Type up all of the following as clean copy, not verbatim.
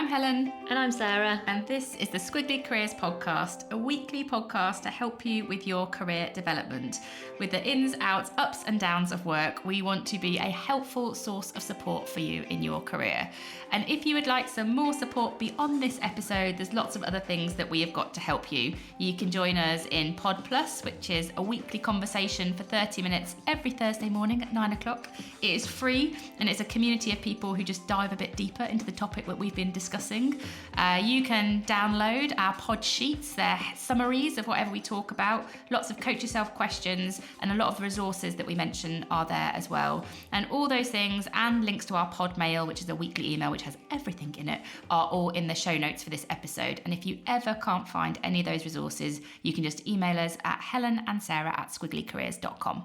I'm Helen. And I'm Sarah. And this is the Squiggly Careers Podcast, a weekly podcast to help you with your career development. With the ins, outs, ups and downs of work, we want to be a helpful source of support for you in your career. And if you would like some more support beyond this episode, there's lots of other things that we have got to help you. You can join us in Pod Plus, which is a weekly conversation for 30 minutes every Thursday morning at 9 o'clock. It is free and it's a community of people who just dive a bit deeper into the topic that we've been discussing. You can download our pod sheets, they're summaries of whatever we talk about, lots of coach yourself questions, and a lot of the resources that we mention are there as well. And all those things and links to our pod mail, which is a weekly email which has everything in it, are all in the show notes for this episode. And if you ever can't find any of those resources, you can just email us at helenandsarah@squigglycareers.com.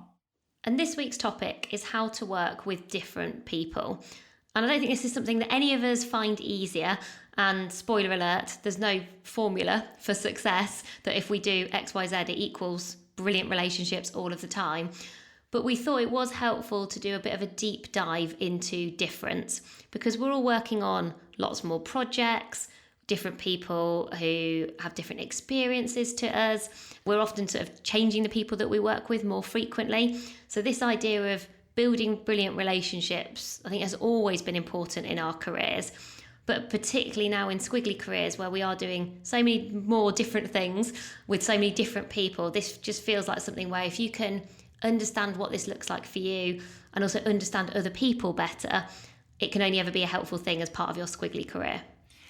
And this week's topic is how to work with different people. And I don't think this is something that any of us find easier. And spoiler alert, there's no formula for success that if we do X, Y, Z, it equals brilliant relationships all of the time. But we thought it was helpful to do a bit of a deep dive into difference because we're all working on lots more projects, different people who have different experiences to us. We're often sort of changing the people that we work with more frequently. So this idea of building brilliant relationships, I think, has always been important in our careers. But particularly now in Squiggly Careers, where we are doing so many more different things with so many different people, this just feels like something where if you can understand what this looks like for you and also understand other people better, it can only ever be a helpful thing as part of your Squiggly career.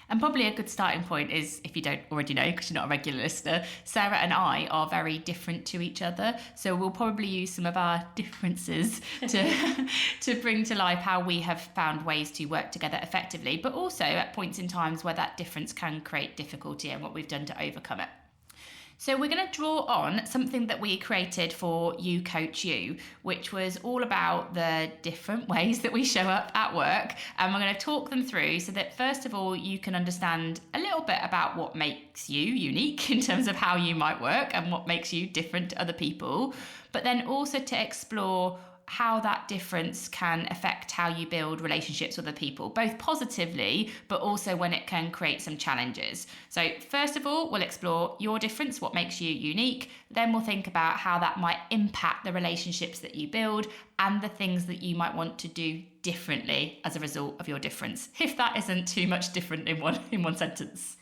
And probably a good starting point is, if you don't already know, because you're not a regular listener, Sarah and I are very different to each other. So we'll probably use some of our differences to bring to life how we have found ways to work together effectively, but also at points in times where that difference can create difficulty and what we've done to overcome it. So we're going to draw on something that we created for You Coach You, which was all about the different ways that we show up at work. And we're going to talk them through so that first of all, you can understand a little bit about what makes you unique in terms of how you might work and what makes you different to other people, but then also to explore how that difference can affect how you build relationships with other people, both positively, but also when it can create some challenges. So first of all, we'll explore your difference, what makes you unique. Then we'll think about how that might impact the relationships that you build and the things that you might want to do differently as a result of your difference, if that isn't too much different in one sentence.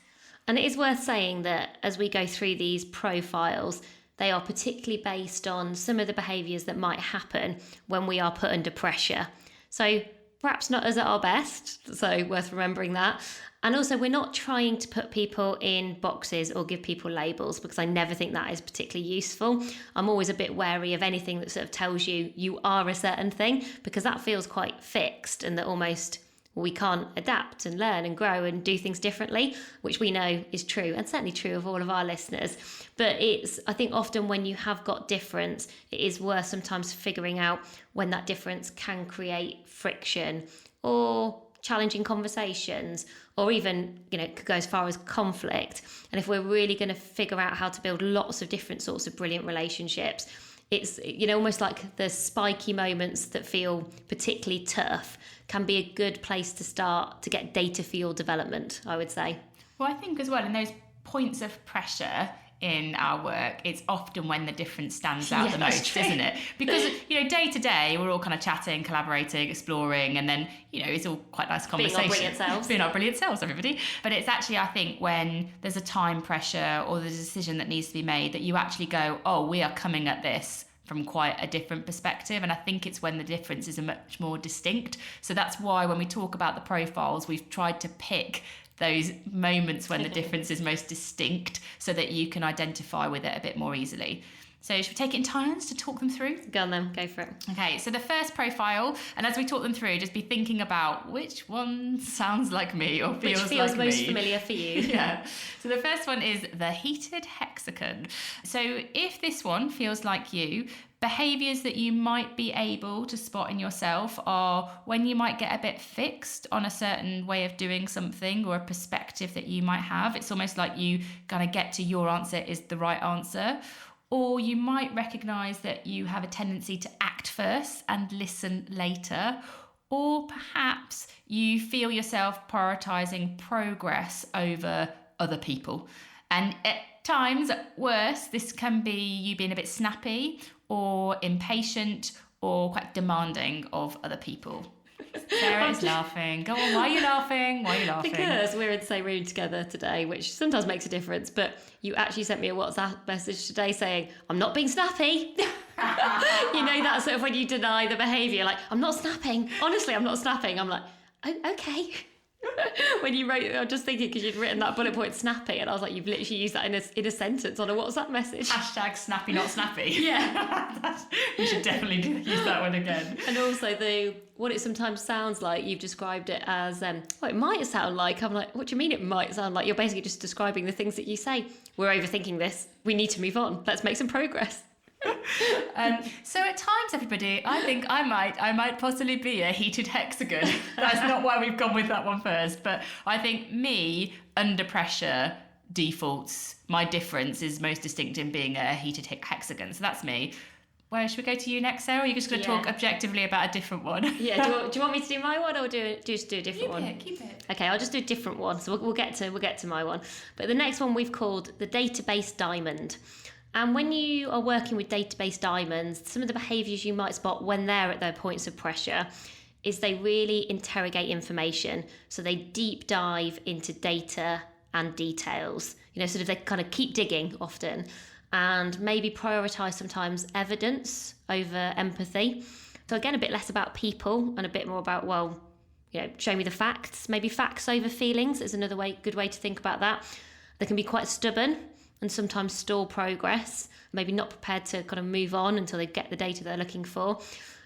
And it is worth saying that as we go through these profiles, they are particularly based on some of the behaviours that might happen when we are put under pressure. So perhaps not us at our best, so worth remembering that. And also, we're not trying to put people in boxes or give people labels, because I never think that is particularly useful. I'm always a bit wary of anything that sort of tells you you are a certain thing, because that feels quite fixed and that almost we can't adapt and learn and grow and do things differently, which we know is true and certainly true of all of our listeners. But I think often when you have got difference, it is worth sometimes figuring out when that difference can create friction or challenging conversations, or even, could go as far as conflict. And if we're really going to figure out how to build lots of different sorts of brilliant relationships, it's, almost like the spiky moments that feel particularly tough can be a good place to start to get data for your development, I would say. Well, I think as well, in those points of pressure in our work, it's often when the difference stands out the most, isn't it? Because, day to day, we're all kind of chatting, collaborating, exploring, and then, it's all quite nice conversation. Being our brilliant selves, everybody. But it's actually, I think, when there's a time pressure or there's a decision that needs to be made that you actually go, oh, we are coming at this from quite a different perspective. And I think it's when the difference is much more distinct. So that's why when we talk about the profiles, we've tried to pick those moments when the difference is most distinct so that you can identify with it a bit more easily. So should we take it in turns to talk them through? Go on then, go for it. Okay, so the first profile, and as we talk them through, just be thinking about which one sounds like me or feels like me. Which feels most familiar for you. Yeah. So the first one is the heated hexagon. So if this one feels like you, behaviours that you might be able to spot in yourself are when you might get a bit fixed on a certain way of doing something or a perspective that you might have. It's almost like you kind of get to your answer is the right answer. Or you might recognise that you have a tendency to act first and listen later. Or perhaps you feel yourself prioritizing progress over other people. And at times, worse, this can be you being a bit snappy or impatient or quite demanding of other people. Sarah is laughing. Go on, why are you laughing? Why are you laughing? Because we're in the same room together today, which sometimes makes a difference. But you actually sent me a WhatsApp message today saying, I'm not being snappy. You know, that sort of when you deny the behaviour, like, I'm not snapping. Honestly, I'm not snapping. I'm like, oh, okay. When you wrote, I'm just thinking because you'd written that bullet point snappy, and I was like, you've literally used that in a sentence on a WhatsApp message. Hashtag snappy, not snappy. Yeah. We should definitely use that one again. And also what it sometimes sounds like, you've described it as, well, it might sound like, I'm like, what do you mean it might sound like? You're basically just describing the things that you say. We're overthinking this. We need to move on. Let's make some progress. So at times, everybody, I think I might possibly be a heated hexagon. That's not why we've gone with that one first, but I think me under pressure defaults. My difference is most distinct in being a heated hexagon. So that's me. Where should we go to you next, Sarah? Or are you just going to talk objectively about a different one? Yeah. Do you want me to do my one, or just do a different one? Keep it. Okay, I'll just do a different one. So we'll get to my one. But the next one we've called the database diamond. And when you are working with database diamonds, some of the behaviours you might spot when they're at their points of pressure is they really interrogate information. So they deep dive into data and details. You know, sort of they kind of keep digging often, and maybe prioritise sometimes evidence over empathy. So again, a bit less about people and a bit more about, well, you know, show me the facts. Maybe facts over feelings is another good way to think about that. They can be quite stubborn and sometimes stall progress, maybe not prepared to kind of move on until they get the data they're looking for.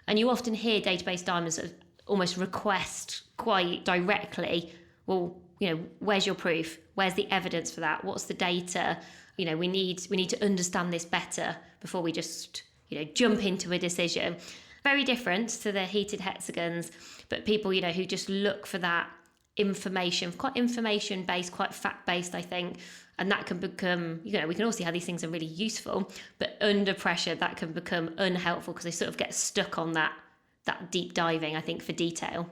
And you often hear database diamonds sort of almost request quite directly, well, you know, where's your proof? Where's the evidence for that? What's the data? You know, we need to understand this better before we just, you know, jump into a decision. Very different to the heated hexagons, but people, you know, who just look for that information, quite information-based, quite fact-based, I think. And that can become, you know, we can all see how these things are really useful, but under pressure, that can become unhelpful because they sort of get stuck on that deep diving, I think, for detail.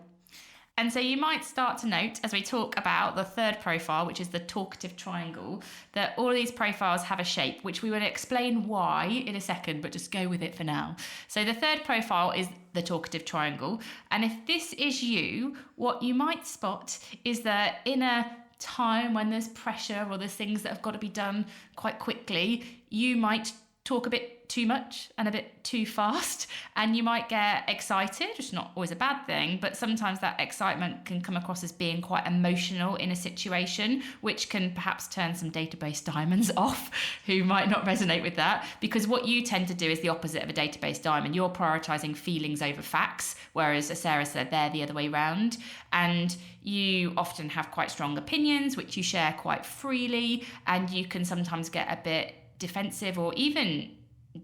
And so you might start to note, as we talk about the third profile, which is the talkative triangle, that all of these profiles have a shape, which we will explain why in a second, but just go with it for now. So the third profile is the talkative triangle. And if this is you, what you might spot is that in a time when there's pressure or there's things that have got to be done quite quickly, you might talk a bit too much and a bit too fast, and you might get excited, which is not always a bad thing, but sometimes that excitement can come across as being quite emotional in a situation, which can perhaps turn some database diamonds off who might not resonate with that, because what you tend to do is the opposite of a database diamond. You're prioritizing feelings over facts, whereas, as Sarah said, they're the other way around, and you often have quite strong opinions which you share quite freely, and you can sometimes get a bit defensive or even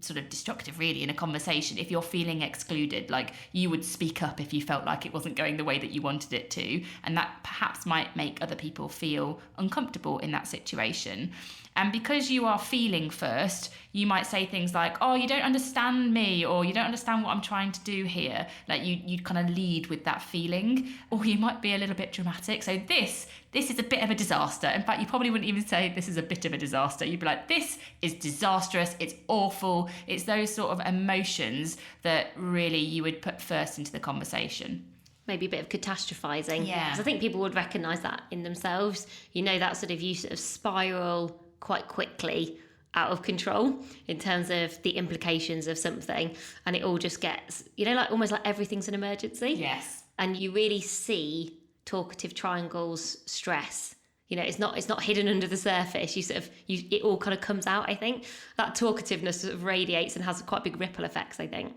sort of destructive really in a conversation if you're feeling excluded. Like, you would speak up if you felt like it wasn't going the way that you wanted it to, and that perhaps might make other people feel uncomfortable in that situation. And because you are feeling first, you might say things like, oh, you don't understand me, or you don't understand what I'm trying to do here. Like you'd kind of lead with that feeling, or you might be a little bit dramatic. So this is a bit of a disaster. In fact, you probably wouldn't even say this is a bit of a disaster. You'd be like, this is disastrous. It's awful. It's those sort of emotions that really you would put first into the conversation. Maybe a bit of catastrophizing. Yeah. Because I think people would recognise that in themselves. You know, that sort of you sort of spiral quite quickly out of control in terms of the implications of something, and it all just gets, you know, like almost like everything's an emergency. Yes. And you really see talkative triangles stress. You know, it's not hidden under the surface. It all kind of comes out. I think that talkativeness sort of radiates and has quite big ripple effects, I think.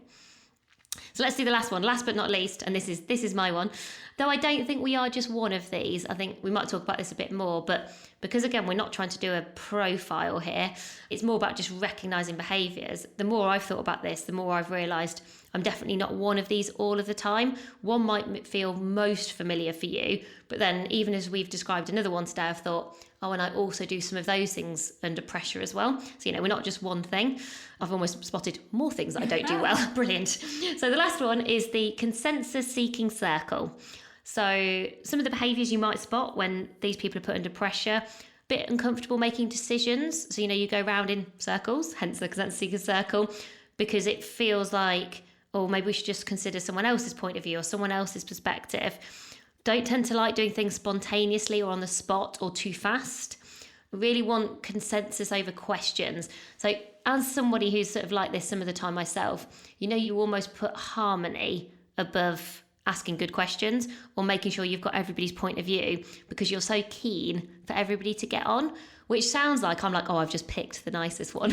So let's do the last one, last but not least, and this is my one. Though I don't think we are just one of these. I think we might talk about this a bit more, but because again, we're not trying to do a profile here, it's more about just recognising behaviours. The more I've thought about this, the more I've realised I'm definitely not one of these all of the time. One might feel most familiar for you, but then even as we've described another one today, I've thought, oh, and I also do some of those things under pressure as well. So, you know, we're not just one thing. I've almost spotted more things that I don't do well. Brilliant. So the last one is the consensus seeking circle. So some of the behaviours you might spot when these people are put under pressure, a bit uncomfortable making decisions. So, you go round in circles, hence the consensus seeking circle, because it feels like, oh, maybe we should just consider someone else's point of view or someone else's perspective. Don't tend to like doing things spontaneously or on the spot or too fast. Really want consensus over questions. So as somebody who's sort of like this some of the time myself, you almost put harmony above asking good questions or making sure you've got everybody's point of view because you're so keen for everybody to get on, which sounds like I'm like, oh, I've just picked the nicest one.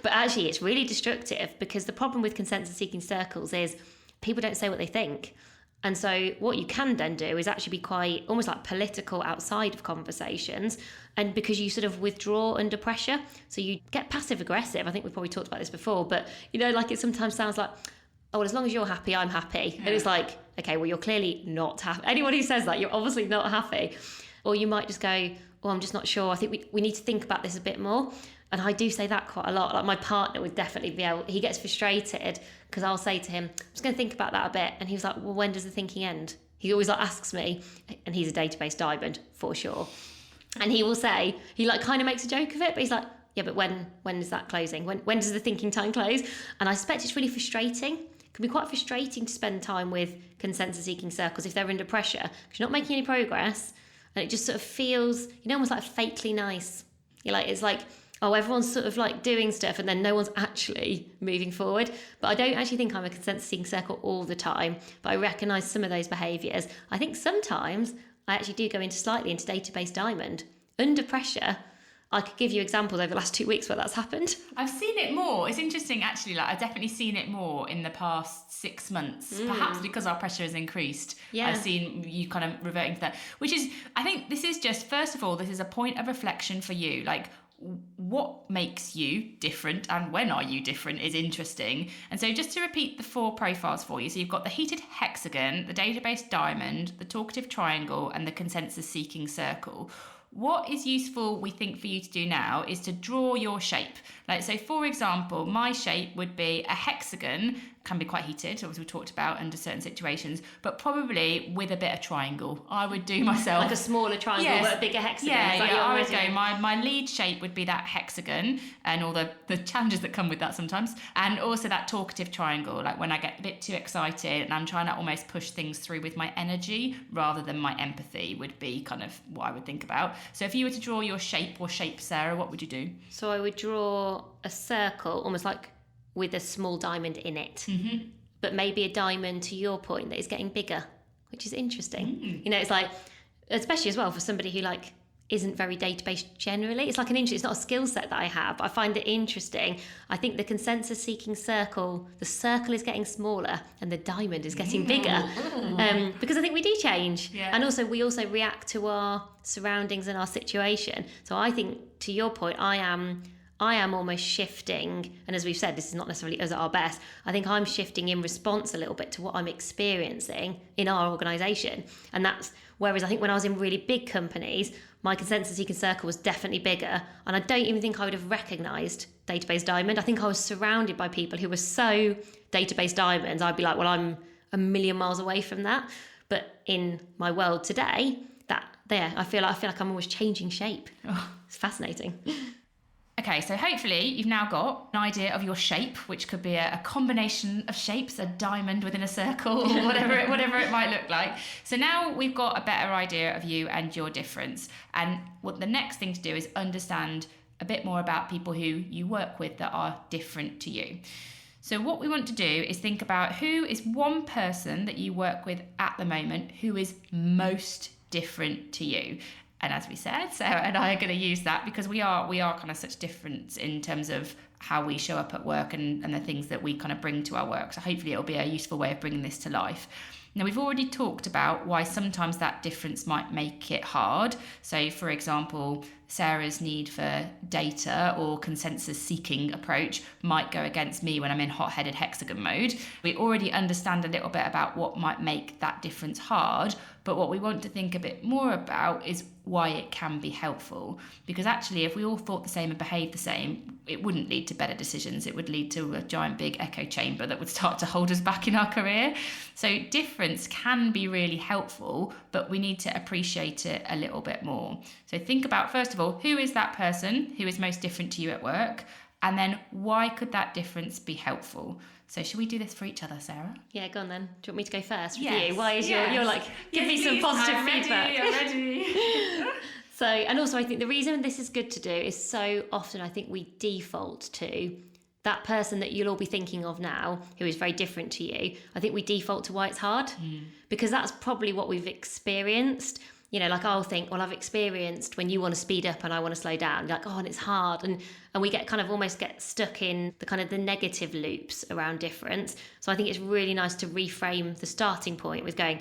But actually it's really destructive, because the problem with consensus seeking circles is people don't say what they think. And so what you can then do is actually be quite almost like political outside of conversations, and because you sort of withdraw under pressure, so you get passive aggressive. I think we've probably talked about this before, but like it sometimes sounds like, oh, well, as long as you're happy, I'm happy. Yeah. And it's like, okay, well, you're clearly not happy. Anyone who says that, you're obviously not happy. Or you might just go, oh, I'm just not sure. I think we need to think about this a bit more. And I do say that quite a lot. Like my partner would definitely he gets frustrated because I'll say to him, I'm just going to think about that a bit. And he was like, well, when does the thinking end? He always asks me, and he's a database diamond for sure. And he will say, he kind of makes a joke of it, but he's like, yeah, but when is that closing? When does the thinking time close? And I suspect it's really frustrating. It can be quite frustrating to spend time with consensus seeking circles if they're under pressure, because you're not making any progress, and it just sort of feels, almost like fakely nice. It's like, oh, everyone's sort of like doing stuff and then no one's actually moving forward. But I don't actually think I'm a consensus seeking circle all the time, but I recognise some of those behaviours. I think sometimes I actually do go slightly into database diamond. Under pressure, I could give you examples over the last 2 weeks where that's happened. I've seen it more. It's interesting, actually. I've definitely seen it more in the past 6 months, perhaps because our pressure has increased. Yeah. I've seen you kind of reverting to that, which is, I think this is just, first of all, this is a point of reflection for you. What makes you different and when are you different is interesting. And so just to repeat the 4 profiles for you. So you've got the heated hexagon, the database diamond, the talkative triangle, and the consensus seeking circle. What is useful, we think, for you to do now is to draw your shape. So for example, my shape would be a hexagon, can be quite heated, as we talked about, under certain situations, but probably with a bit of triangle. I would do myself... Like a smaller triangle, yes, but a bigger hexagon. Yeah, I would go, my lead shape would be that hexagon and all the challenges that come with that sometimes, and also that talkative triangle, when I get a bit too excited and I'm trying to almost push things through with my energy rather than my empathy would be kind of what I would think about. So if you were to draw your shape or shape, Sarah, what would you do? So I would draw a circle, almost like with a small diamond in it, but maybe a diamond, to your point, that is getting bigger, which is interesting. It's like, especially as well for somebody who isn't very database generally, it's it's not a skill set that I have. I find it interesting. I think the consensus seeking circle, the circle is getting smaller and the diamond is getting bigger, because I think we do change, and also we also react to our surroundings and our situation. So I think, to your point, I am almost shifting, and as we've said, this is not necessarily us at our best. I think I'm shifting in response a little bit to what I'm experiencing in our organisation. And that's, whereas I think when I was in really big companies, my consensus seeking circle was definitely bigger, and I don't even think I would have recognised database diamond. I think I was surrounded by people who were so database diamonds, I'd be like, well, I'm a million miles away from that. But in my world today, I feel like I'm always changing shape. It's fascinating. Okay, so hopefully you've now got an idea of your shape, which could be a combination of shapes, a diamond within a circle, or whatever it might look like. So now we've got a better idea of you and your difference. And what the next thing to do is understand a bit more about people who you work with that are different to you. So what we want to do is think about who is one person that you work with at the moment who is most different to you. And as we said, Sarah and I are going to use that because we are kind of such different in terms of how we show up at work and the things that we kind of bring to our work. So hopefully it'll be a useful way of bringing this to life. Now, we've already talked about why sometimes that difference might make it hard. So, for example, Sarah's need for data or consensus seeking approach might go against me when I'm in hot-headed hexagon mode. We already understand a little bit about what might make that difference hard, but what we want to think a bit more about is why it can be helpful. Because actually, if we all thought the same and behaved the same, it wouldn't lead to better decisions. It would lead to a giant big echo chamber that would start to hold us back in our career. So difference can be really helpful, but we need to appreciate it a little bit more. So think about, first of all, who is that person who is most different to you at work? And then why could that difference be helpful? So should we do this for each other, Sarah? Yeah, go on then. Do you want me to go first with Yes, you? Why is yes. you're like, give me some positive feedback. I'm ready. So, and also I think the reason this is good to do is so often I think we default to that person that you'll all be thinking of now who is very different to you. I think we default to why it's hard because that's probably what we've experienced. You know, like I'll think, well, I've experienced when you want to speed up and I want to slow down. You're like, oh, and it's hard. And we get kind of almost get stuck in the kind of the negative loops around difference. So I think it's really nice to reframe the starting point with going,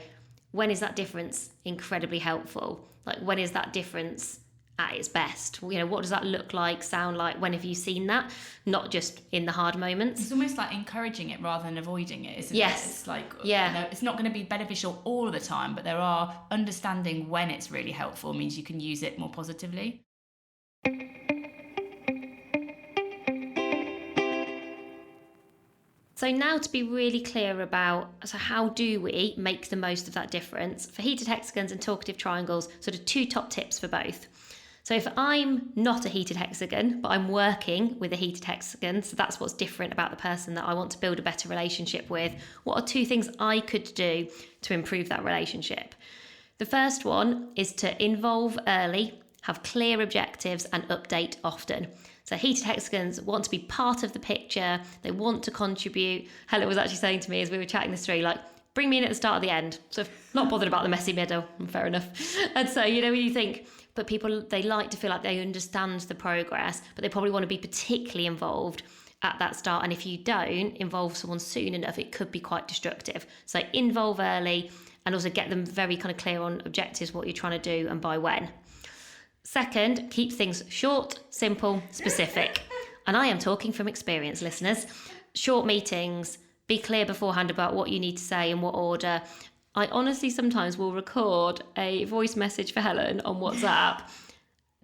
when is that difference incredibly helpful? Like, when is that difference at its best? You know, what does that look like, sound like? When have you seen that? Not just in the hard moments. It's almost like encouraging it rather than avoiding it, isn't Yes. it? It's like, yeah. You know, it's not going to be beneficial all of the time, but there are understanding when it's really helpful means you can use it more positively. So now to be really clear about, so how do we make the most of that difference? For heated hexagons and talkative triangles, sort of 2 top tips for both. So if I'm not a heated hexagon, but I'm working with a heated hexagon, so that's what's different about the person that I want to build a better relationship with, what are 2 things I could do to improve that relationship? The first one is to involve early, have clear objectives and update often. So heated hexagons want to be part of the picture. They want to contribute. Helen was actually saying to me as we were chatting this through, like, bring me in at the start or the end. So not bothered about the messy middle. Fair enough. And so, you know, when you think, but people, they like to feel like they understand the progress, but they probably want to be particularly involved at that start. And if you don't involve someone soon enough, it could be quite destructive. So involve early and also get them very kind of clear on objectives, what you're trying to do and by when. Second, keep things short, simple, specific. And I am talking from experience, listeners. Short meetings, be clear beforehand about what you need to say in what order. I honestly sometimes will record a voice message for Helen on WhatsApp,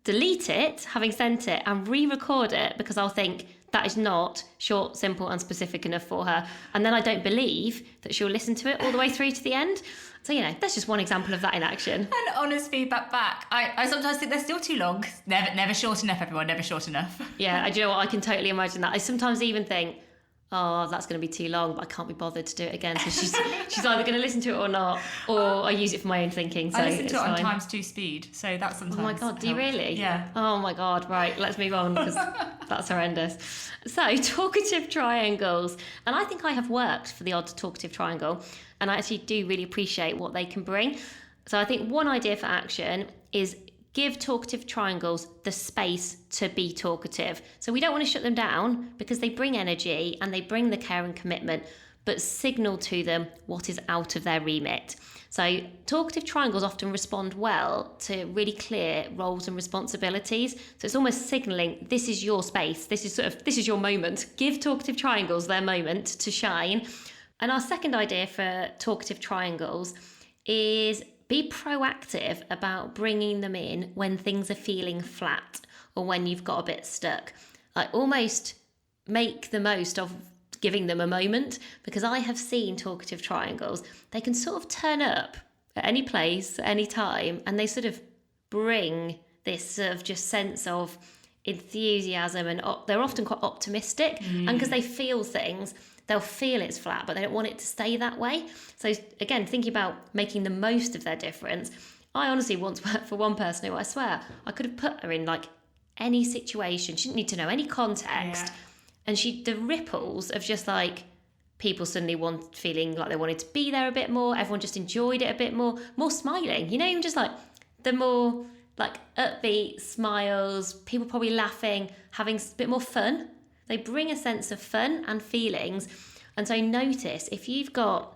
delete it, having sent it, and re-record it because I'll think that is not short, simple, and specific enough for her. And then I don't believe that she'll listen to it all the way through to the end. So, you know, that's just one example of that in action. And honest feedback back. I sometimes think they're still too long. Never short enough, everyone, never short enough. Yeah, do you know what? I can totally imagine that. I sometimes even think, oh, that's going to be too long, but I can't be bothered to do it again. So she's either going to listen to it or not, or I use it for my own thinking. So I listen to it on fine. ×2 speed, so that's sometimes. Oh my God, do you really? Yeah. Oh my God, right, let's move on because that's horrendous. So, talkative triangles. And I think I have worked for the odd talkative triangle, and I actually do really appreciate what they can bring. So I think one idea for action is give talkative triangles the space to be talkative. So we don't want to shut them down because they bring energy and they bring the care and commitment, but signal to them what is out of their remit. So talkative triangles often respond well to really clear roles and responsibilities. So it's almost signaling this is your space, this is your moment. Give talkative triangles their moment to shine. And our second idea for talkative triangles is be proactive about bringing them in when things are feeling flat or when you've got a bit stuck. Like almost make the most of giving them a moment, because I have seen talkative triangles. They can sort of turn up at any place, at any time, and they sort of bring this sort of just sense of enthusiasm, and they're often quite optimistic. And because they feel things, they'll feel it's flat, but they don't want it to stay that way. So again, thinking about making the most of their difference. I honestly once worked for one person who I swear I could have put her in like any situation. She didn't need to know any context. Yeah. And the ripples of just like people suddenly feeling like they wanted to be there a bit more. Everyone just enjoyed it a bit more smiling, you know, even just like the more like upbeat smiles, people probably laughing, having a bit more fun. They bring a sense of fun and feelings. And so notice if you've got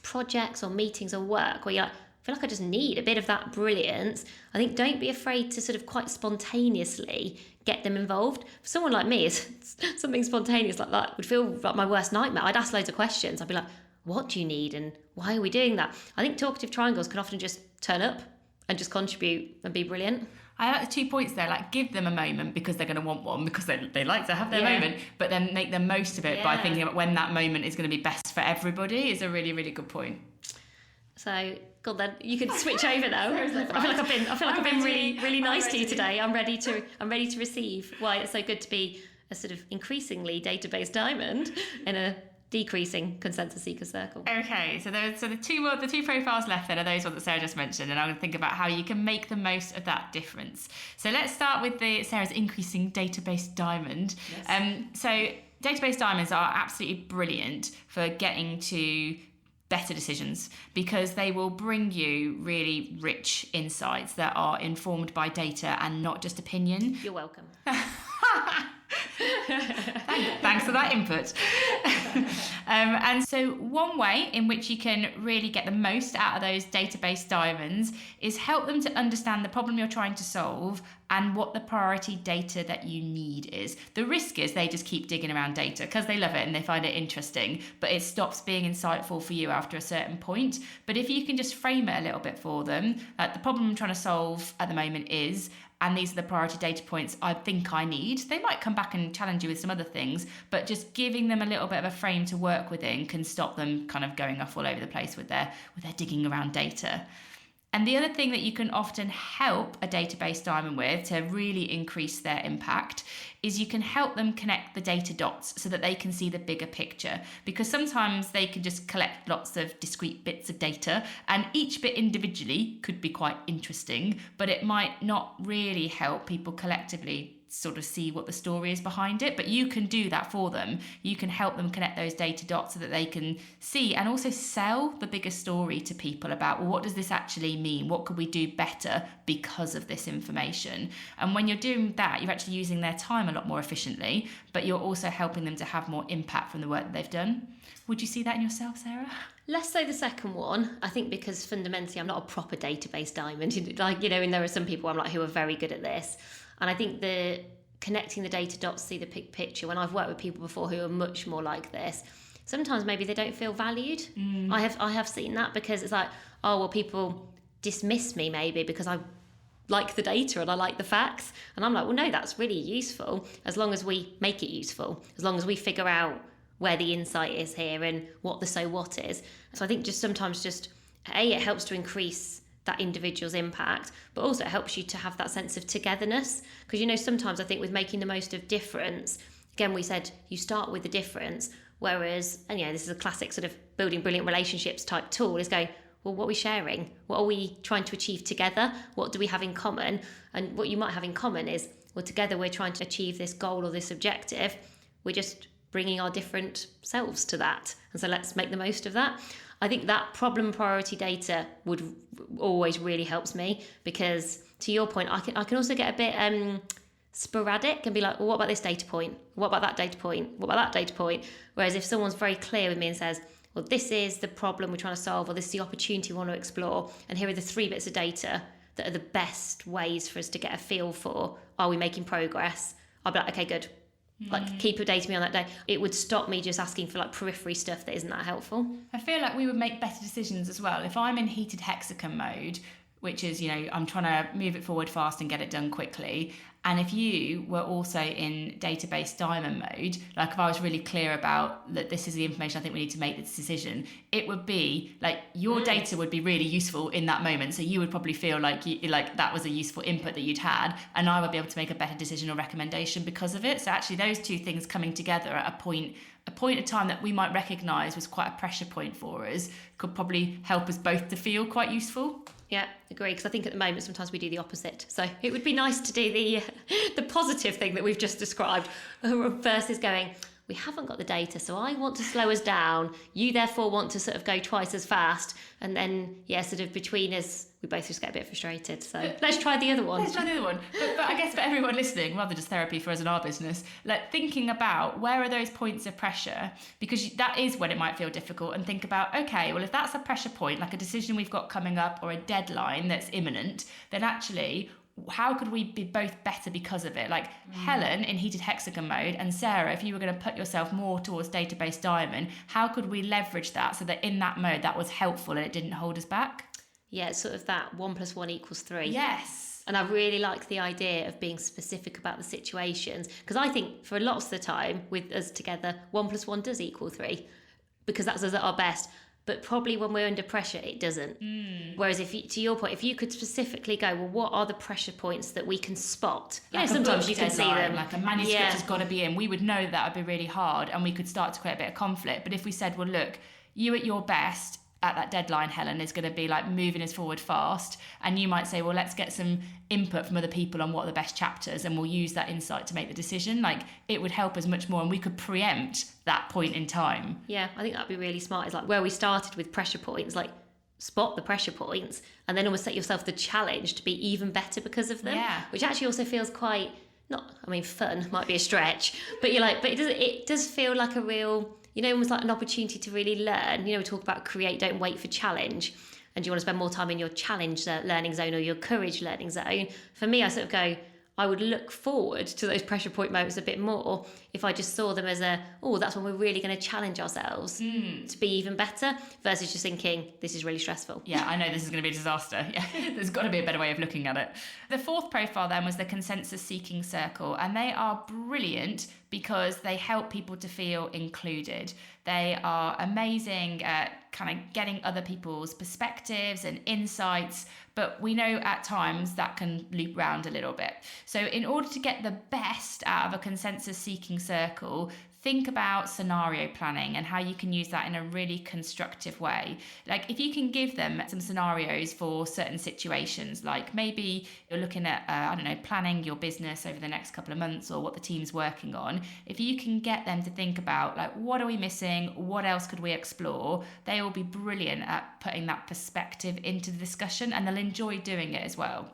projects or meetings or work where you're like, feel like I just need a bit of that brilliance. I think don't be afraid to sort of quite spontaneously get them involved. For someone like me, something spontaneous like that would feel like my worst nightmare. I'd ask loads of questions. I'd be like, what do you need and why are we doing that? I think talkative triangles can often just turn up and just contribute and be brilliant. I like the 2 points there, like give them a moment because they're going to want one, because they like to have their moment, but then make the most of it by thinking about when that moment is going to be best for everybody is a really, really good point. So, God, then you can switch over now. I feel like I've been really, really nice to you today. I'm ready to receive why it's so good to be a sort of increasingly database diamond in a decreasing consensus seeker circle. Okay, so the two profiles left then are those ones that Sarah just mentioned, and I'm going to think about how you can make the most of that difference. So let's start with Sarah's increasing database diamond. Yes. So database diamonds are absolutely brilliant for getting to better decisions because they will bring you really rich insights that are informed by data and not just opinion. You're welcome. Thanks for that input. And so one way in which you can really get the most out of those database diamonds is help them to understand the problem you're trying to solve and what the priority data that you need is. The risk is they just keep digging around data because they love it and they find it interesting, but it stops being insightful for you after a certain point. But if you can just frame it a little bit for them, the problem I'm trying to solve at the moment is, and these are the priority data points I think I need. They might come back and challenge you with some other things, but just giving them a little bit of a frame to work within can stop them kind of going off all over the place with their digging around data. And the other thing that you can often help a database diamond with to really increase their impact is you can help them connect the data dots so that they can see the bigger picture. Because sometimes they can just collect lots of discrete bits of data, and each bit individually could be quite interesting, but it might not really help people collectively sort of see what the story is behind it. But you can do that for them. You can help them connect those data dots so that they can see and also sell the bigger story to people about, well, what does this actually mean? What could we do better because of this information? And when you're doing that, you're actually using their time a lot more efficiently, but you're also helping them to have more impact from the work that they've done. Would you see that in yourself, Sarah? Less so the second one, I think, because fundamentally I'm not a proper database diamond. And there are some people I'm like who are very good at this. And I think the connecting the data dots, see the big picture, when I've worked with people before who are much more like this, sometimes maybe they don't feel valued. I have seen that, because it's like, oh, well, people dismiss me maybe because I like the data and I like the facts. And I'm like, well, no, that's really useful as long as we make it useful, as long as we figure out where the insight is here and what the so what is. So I think just sometimes it helps to increase that individual's impact, but also it helps you to have that sense of togetherness. Because, sometimes I think with making the most of difference, again, we said you start with the difference, whereas, and this is a classic sort of building brilliant relationships type tool, is going, well, what are we sharing? What are we trying to achieve together? What do we have in common? And what you might have in common is, well, together we're trying to achieve this goal or this objective. We're just bringing our different selves to that. And so let's make the most of that. I think that problem priority data would always really helps me, because to your point, I can also get a bit sporadic and be like, well, what about this data point? What about that data point? What about that data point? Whereas if someone's very clear with me and says, well, this is the problem we're trying to solve, or this is the opportunity we want to explore, and here are the 3 bits of data that are the best ways for us to get a feel for, are we making progress? I'll be like, okay, good. Like, keep updating me on that day. It would stop me just asking for periphery stuff that isn't that helpful. I feel like we would make better decisions as well. If I'm in heated hexagon mode, which is, I'm trying to move it forward fast and get it done quickly. And if you were also in database diamond mode, like if I was really clear about that this is the information I think we need to make this decision, it would be like your data would be really useful in that moment. So you would probably feel like that was a useful input that you'd had, and I would be able to make a better decision or recommendation because of it. So actually those two things coming together at a point of time that we might recognise was quite a pressure point for us could probably help us both to feel quite useful. Yeah, agree. Because I think at the moment sometimes we do the opposite. So it would be nice to do the positive thing that we've just described versus going, we haven't got the data, so I want to slow us down. You therefore want to sort of go twice as fast. And then, sort of between us, we both just get a bit frustrated. So let's try the other one. Let's try the other one. But I guess for everyone listening, rather than just therapy for us in our business, like thinking about where are those points of pressure, because that is when it might feel difficult, and think about, okay, well, if that's a pressure point, like a decision we've got coming up or a deadline that's imminent, then actually, how could we be both better because of it? Like Helen in heated hexagon mode, and Sarah, if you were going to put yourself more towards database diamond, how could we leverage that so that in that mode that was helpful and it didn't hold us back? Yeah, it's sort of that 1 + 1 = 3. Yes. And I really like the idea of being specific about the situations, because I think for lots of the time with us together, 1 + 1 does equal 3, because that's us at our best. But probably when we're under pressure, it doesn't. Whereas to your point, if you could specifically go, well, what are the pressure points that we can spot? Like sometimes you can see them. Like a manuscript has got to be in. We would know that would be really hard, and we could start to create a bit of conflict. But if we said, well, look, you at your best at that deadline, Helen, is going to be like moving us forward fast. And you might say, well, let's get some input from other people on what are the best chapters, and we'll use that insight to make the decision. Like, it would help us much more, and we could preempt that point in time. Yeah, I think that'd be really smart. It's like where we started with pressure points, like spot the pressure points and then almost set yourself the challenge to be even better because of them. Yeah. Which actually also feels quite, fun might be a stretch, but it does feel like a real, almost like an opportunity to really learn. We talk about create, don't wait for challenge. And you want to spend more time in your challenge learning zone or your courage learning zone. For me, I sort of go, I would look forward to those pressure point moments a bit more if I just saw them as that's when we're really going to challenge ourselves to be even better, versus just thinking, this is really stressful. Yeah, I know this is going to be a disaster. Yeah, there's got to be a better way of looking at it. The fourth profile then was the consensus seeking circle, and they are brilliant because they help people to feel included. They are amazing at kind of getting other people's perspectives and insights, but we know at times that can loop round a little bit. So in order to get the best out of a consensus seeking circle, think about scenario planning and how you can use that in a really constructive way. Like if you can give them some scenarios for certain situations, like maybe you're looking at, planning your business over the next couple of months or what the team's working on. If you can get them to think about, like, what are we missing? What else could we explore? They will be brilliant at putting that perspective into the discussion, and they'll enjoy doing it as well.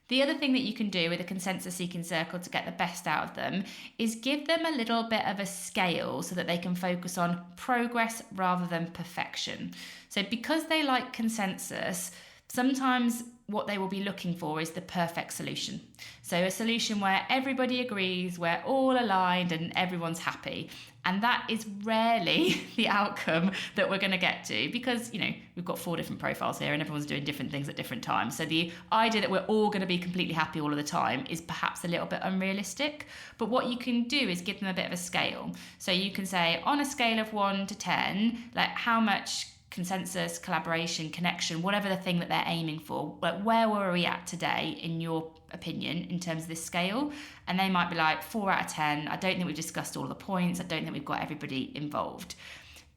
The other thing that you can do with a consensus seeking circle to get the best out of them is give them a little bit of a scale so that they can focus on progress rather than perfection. So because they like consensus, sometimes what they will be looking for is the perfect solution. So a solution where everybody agrees, we're all aligned and everyone's happy. And that is rarely the outcome that we're going to get to, because, we've got 4 different profiles here and everyone's doing different things at different times. So the idea that we're all going to be completely happy all of the time is perhaps a little bit unrealistic. But what you can do is give them a bit of a scale. So you can say, on a scale of 1 to 10, like how much consensus, collaboration, connection, whatever the thing that they're aiming for, like where were we at today in your opinion in terms of this scale? And they might be like 4 out of 10. I don't think we've discussed all the points. I don't think we've got everybody involved.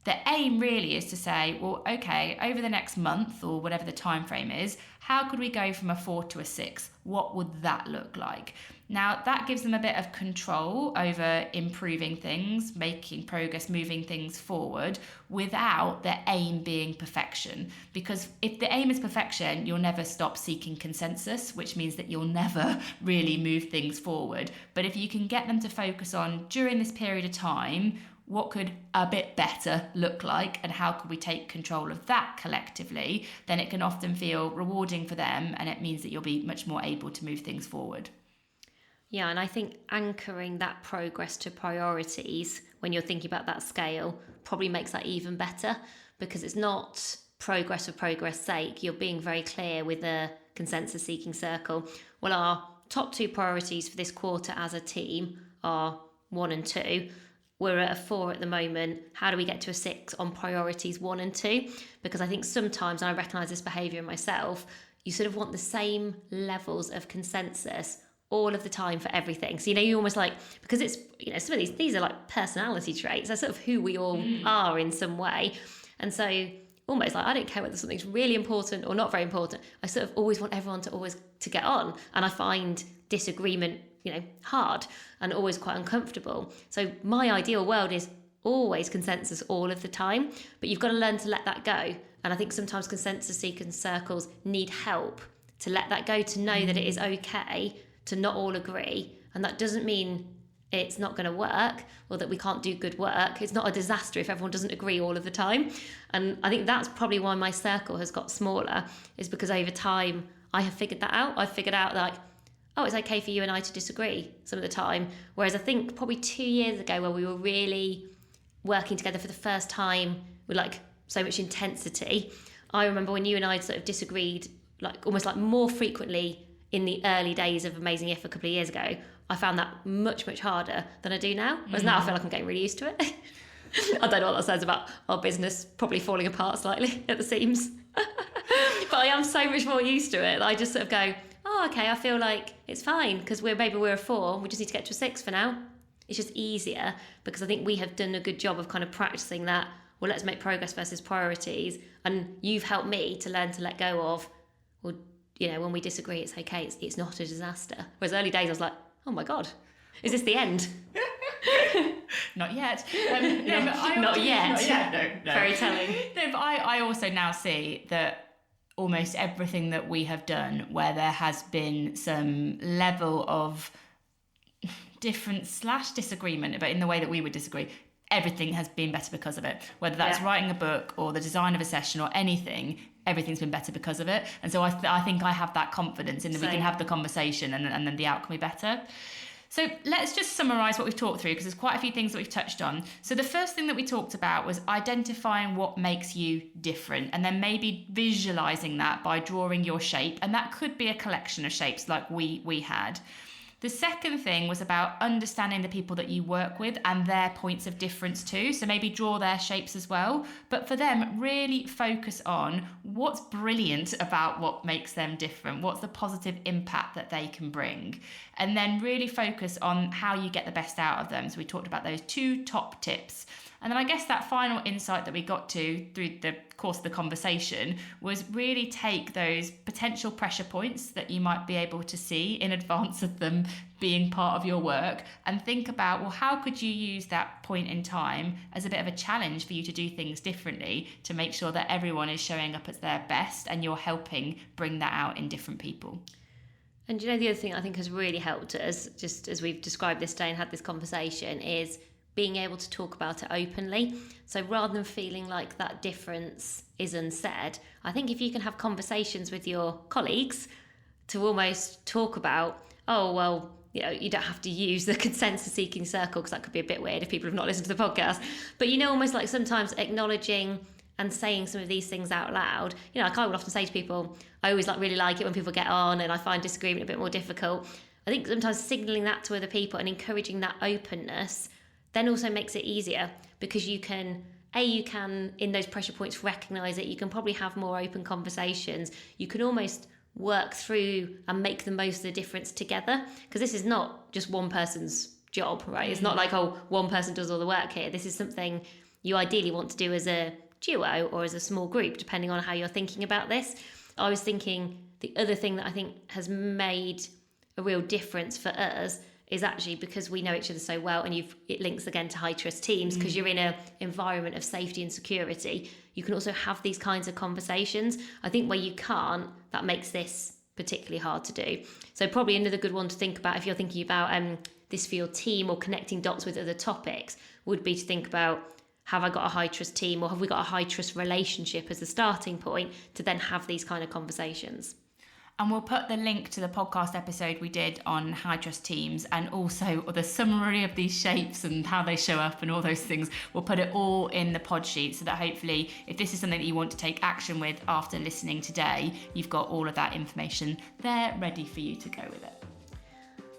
The aim really is to say, well, okay, over the next month or whatever the time frame is, how could we go from a 4 to a 6? What would that look like? Now, that gives them a bit of control over improving things, making progress, moving things forward without the aim being perfection. Because if the aim is perfection, you'll never stop seeking consensus, which means that you'll never really move things forward. But if you can get them to focus on, during this period of time, what could a bit better look like and how could we take control of that collectively, then it can often feel rewarding for them, and it means that you'll be much more able to move things forward. Yeah, and I think anchoring that progress to priorities when you're thinking about that scale probably makes that even better, because it's not progress for progress sake. You're being very clear with a consensus seeking circle. Well, our top 2 priorities for this quarter as a team are 1 and 2. We're at a 4 at the moment. How do we get to a 6 on priorities 1 and 2? Because I think sometimes, and I recognise this behaviour in myself, you sort of want the same levels of consensus all of the time for everything. So, you almost like, because it's, some of these are like personality traits. They're sort of who we all are in some way. And so almost like, I don't care whether something's really important or not very important. I sort of always want everyone to get on. And I find disagreement hard and always quite uncomfortable. So my ideal world is always consensus all of the time, but you've got to learn to let that go. And I think sometimes consensus seeking circles need help to let that go, to know that it is okay to not all agree. And that doesn't mean it's not going to work or that we can't do good work. It's not a disaster if everyone doesn't agree all of the time. And I think that's probably why my circle has got smaller, is because over time I have figured that out. I've figured out that, oh, it's okay for you and I to disagree some of the time. Whereas I think probably 2 years ago, where we were really working together for the first time with like so much intensity, I remember when you and I sort of disagreed like almost like more frequently in the early days of Amazing If a couple of years ago. I found that much, much harder than I do now. Whereas now I feel like I'm getting really used to it. I don't know what that says about our business probably falling apart slightly at the seams. But I am so much more used to it that I just sort of go, oh, okay, I feel like it's fine because we're a 4. We just need to get to a 6 for now. It's just easier because I think we have done a good job of kind of practicing that, well, let's make progress versus priorities. And you've helped me to learn to let go of, well, when we disagree, it's okay. It's not a disaster. Whereas early days, I was like, oh my God, is this the end? Not yet. Not yet. No. Very telling. No, but I also now see that almost everything that we have done where there has been some level of difference/disagreement, but in the way that we would disagree, everything has been better because of it. Whether that's writing a book or the design of a session or anything, everything's been better because of it. And so I think I have that confidence in that we can have the conversation and then the outcome will be better. So let's just summarise what we've talked through, because there's quite a few things that we've touched on. So the first thing that we talked about was identifying what makes you different, and then maybe visualising that by drawing your shape. And that could be a collection of shapes like we had. The second thing was about understanding the people that you work with and their points of difference too. So maybe draw their shapes as well. But for them, really focus on what's brilliant about what makes them different. What's the positive impact that they can bring? And then really focus on how you get the best out of them. So we talked about those 2 top tips. And then I guess that final insight that we got to through the course of the conversation was really take those potential pressure points that you might be able to see in advance of them being part of your work and think about, well, how could you use that point in time as a bit of a challenge for you to do things differently to make sure that everyone is showing up at their best and you're helping bring that out in different people. And the other thing I think has really helped us, just as we've described this day and had this conversation, is being able to talk about it openly. So rather than feeling like that difference is unsaid, I think if you can have conversations with your colleagues to almost talk about, oh, well, you don't have to use the consensus seeking circle because that could be a bit weird if people have not listened to the podcast. But almost like sometimes acknowledging and saying some of these things out loud. Like I would often say to people, I always really like it when people get on and I find disagreement a bit more difficult. I think sometimes signalling that to other people and encouraging that openness then also makes it easier, because you can in those pressure points recognise it. You can probably have more open conversations. You can almost work through and make the most of the difference together, because this is not just one person's job, right? It's not like, oh, one person does all the work here. This is something you ideally want to do as a duo or as a small group, depending on how you're thinking about this. I was thinking the other thing that I think has made a real difference for us is actually because we know each other so well, and it links again to high trust teams, because you're in an environment of safety and security. You can also have these kinds of conversations. I think where you can't, that makes this particularly hard to do. So probably another good one to think about if you're thinking about this for your team or connecting dots with other topics would be to think about, have I got a high trust team, or have we got a high trust relationship as a starting point to then have these kind of conversations? And we'll put the link to the podcast episode we did on high trust teams, and also the summary of these shapes and how they show up and all those things. We'll put it all in the pod sheet so that hopefully if this is something that you want to take action with after listening today, you've got all of that information there ready for you to go with it.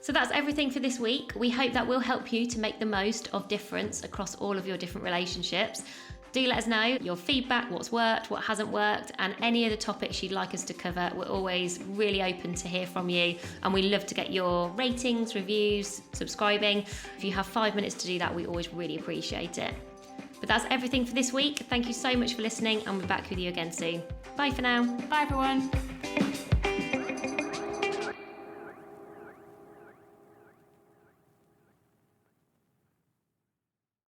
So that's everything for this week. We hope that will help you to make the most of difference across all of your different relationships. Do let us know your feedback, what's worked, what hasn't worked, and any other topics you'd like us to cover. We're always really open to hear from you, and we love to get your ratings, reviews, subscribing. If you have 5 minutes to do that, we always really appreciate it. But that's everything for this week. Thank you so much for listening, and we'll be back with you again soon. Bye for now. Bye everyone.